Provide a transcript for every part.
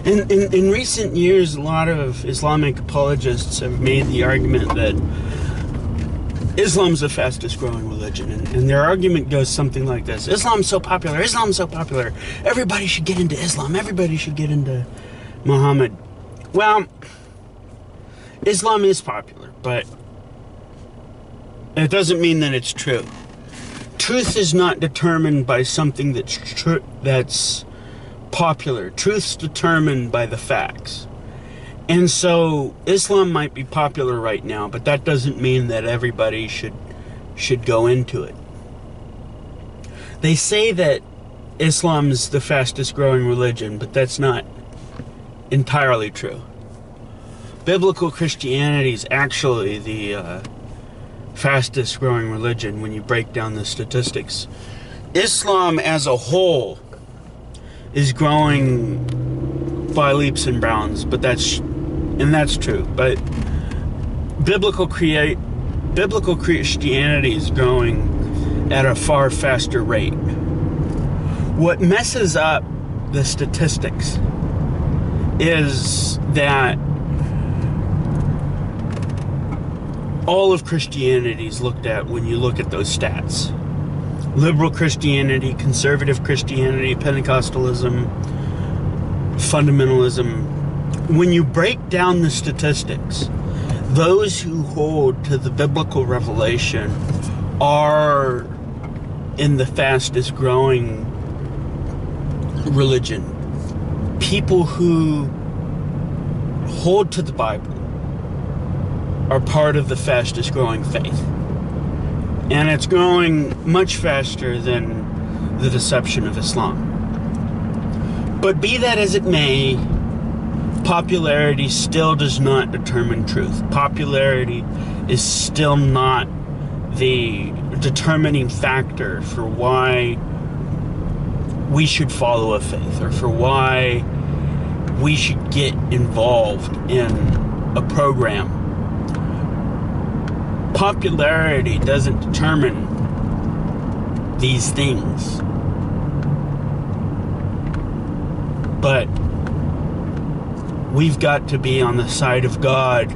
In recent years, a lot of Islamic apologists have made the argument that Islam's the fastest growing religion, and their argument goes something like this: Islam's so popular, everybody should get into Islam, everybody should get into Muhammad. Well, Islam is popular, but it doesn't mean that it's true. Truth is not determined by something that's popular. Truth's determined by the facts. And so Islam might be popular right now, but that doesn't mean that everybody should go into it. They say that Islam's the fastest growing religion, but that's not entirely true. Biblical Christianity is actually the fastest growing religion when you break down the statistics. Islam as a whole is growing by leaps and bounds, but that's true. But biblical Christianity is growing at a far faster rate. What messes up the statistics is that all of Christianity is looked at when you look at those stats. Liberal Christianity, conservative Christianity, Pentecostalism, fundamentalism. When you break down the statistics, those who hold to the biblical revelation are in the fastest growing religion. People who hold to the Bible are part of the fastest growing faith. And it's growing much faster than the deception of Islam. But be that as it may, popularity still does not determine truth. Popularity is still not the determining factor for why we should follow a faith, or for why we should get involved in a program. Popularity doesn't determine these things. But we've got to be on the side of God,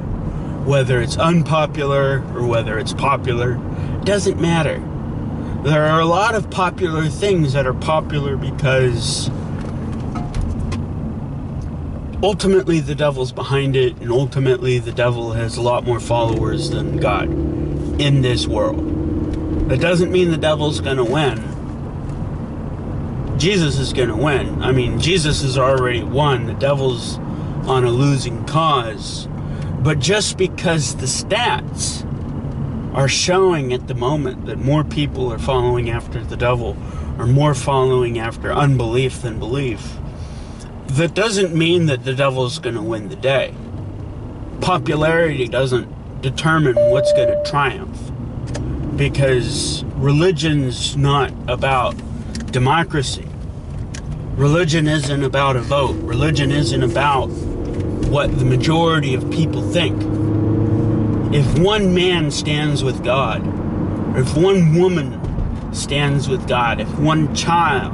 whether it's unpopular or whether it's popular. It doesn't matter. There are a lot of popular things that are popular because ultimately the devil's behind it, and ultimately the devil has a lot more followers than God in this world. That doesn't mean the devil's going to win. Jesus is going to win. I mean, Jesus has already won. The devil's on a losing cause. But just because the stats are showing at the moment that more people are following after the devil, or more following after unbelief than belief, that doesn't mean that the devil's going to win the day. Popularity doesn't determine what's going to triumph, because religion's not about democracy. Religion isn't about a vote. Religion isn't about what the majority of people think. If one man stands with God, or if one woman stands with God, if one child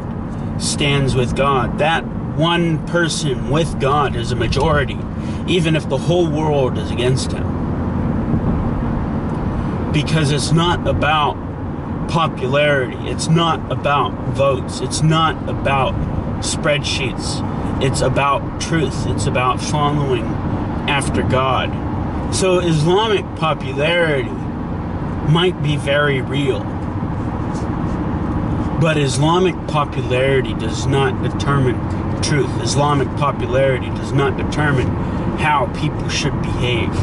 stands with God, that one person with God is a majority, even if the whole world is against him. Because it's not about popularity. It's not about votes. It's not about spreadsheets. It's about truth. It's about following after God. So Islamic popularity might be very real, but Islamic popularity does not determine truth. Islamic popularity does not determine how people should behave.